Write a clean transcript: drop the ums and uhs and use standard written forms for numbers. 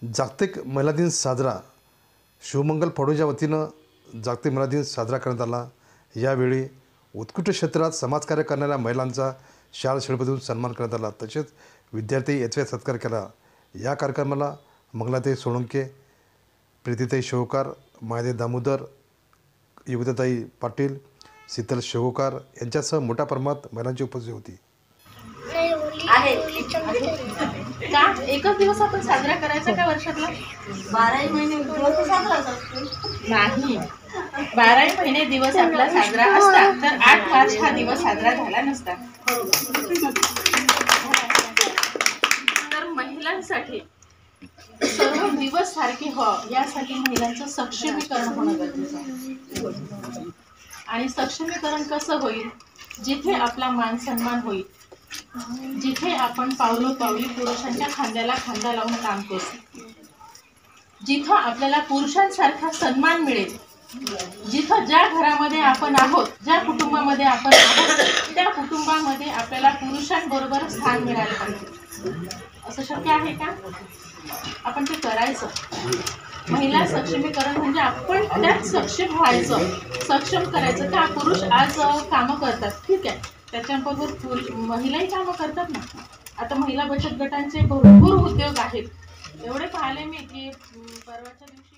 जागतिक महिला दिन साजरा शिवमंगल फौडच्या वतीनं जागतिक महिला दिन साजरा करण्यात आला। यावेळी उत्कृष्ट क्षेत्रात समाजकार्य करणाऱ्या महिलांचा शाल शिल्पदेऊन सन्मान करण्यात आला। तसेच विद्यार्थी याचा सत्कार केला। या कार्यक्रमाला मंगलाताई सोळंके, प्रीतीताई शेवकार, मायादेवी दामोदर, योगिताताई पाटील, शीतल शेवकार यांच्यासह मोठ्या प्रमाणात महिलांची उपस्थिती होती। का एकच दिवस आपण साजरा करायचा का वर्षातला? 12 महिने दिवस साजरा असतो नाही, 12 महिने दिवस आपला साजरा असता तर 8 मार्च हा दिवस साजरा झाला नसता। तर महिलांसाठी सर्व दिवस सारखे व्हावं यासाठी महिलांचं सक्षमीकरण होणं गरजेचं आहे। आणि सक्षमीकरण कसं होईल? जिथे आपला मान सन्मान होईल, जिथे आपण पावलोपावली पुरुषांच्या खांद्याला खांदा लावून काम करू, जिथं आपल्याला पुरुषांसारखा सन्मान मिळेल, जिथं ज्या घरामध्ये आपण आहोत, ज्या कुटुंबामध्ये आपण आहोत, त्या कुटुंबामध्ये आपल्याला पुरुषांबरोबर स्थान मिळालं पाहिजे। असं शक्य आहे का? आपण ते करायचं। महिला सक्षमीकरण म्हणजे आपण त्यात सक्षम व्हायचं, सक्षम करायचं। का पुरुष आज कामं करतात, ठीक आहे, त्याच्याबरोबर महिलाही कामं करतात ना। आता महिला बचत गटांचे भरपूर उद्योग आहेत। एवढे पाहिले मी की परवाच्या दिवशी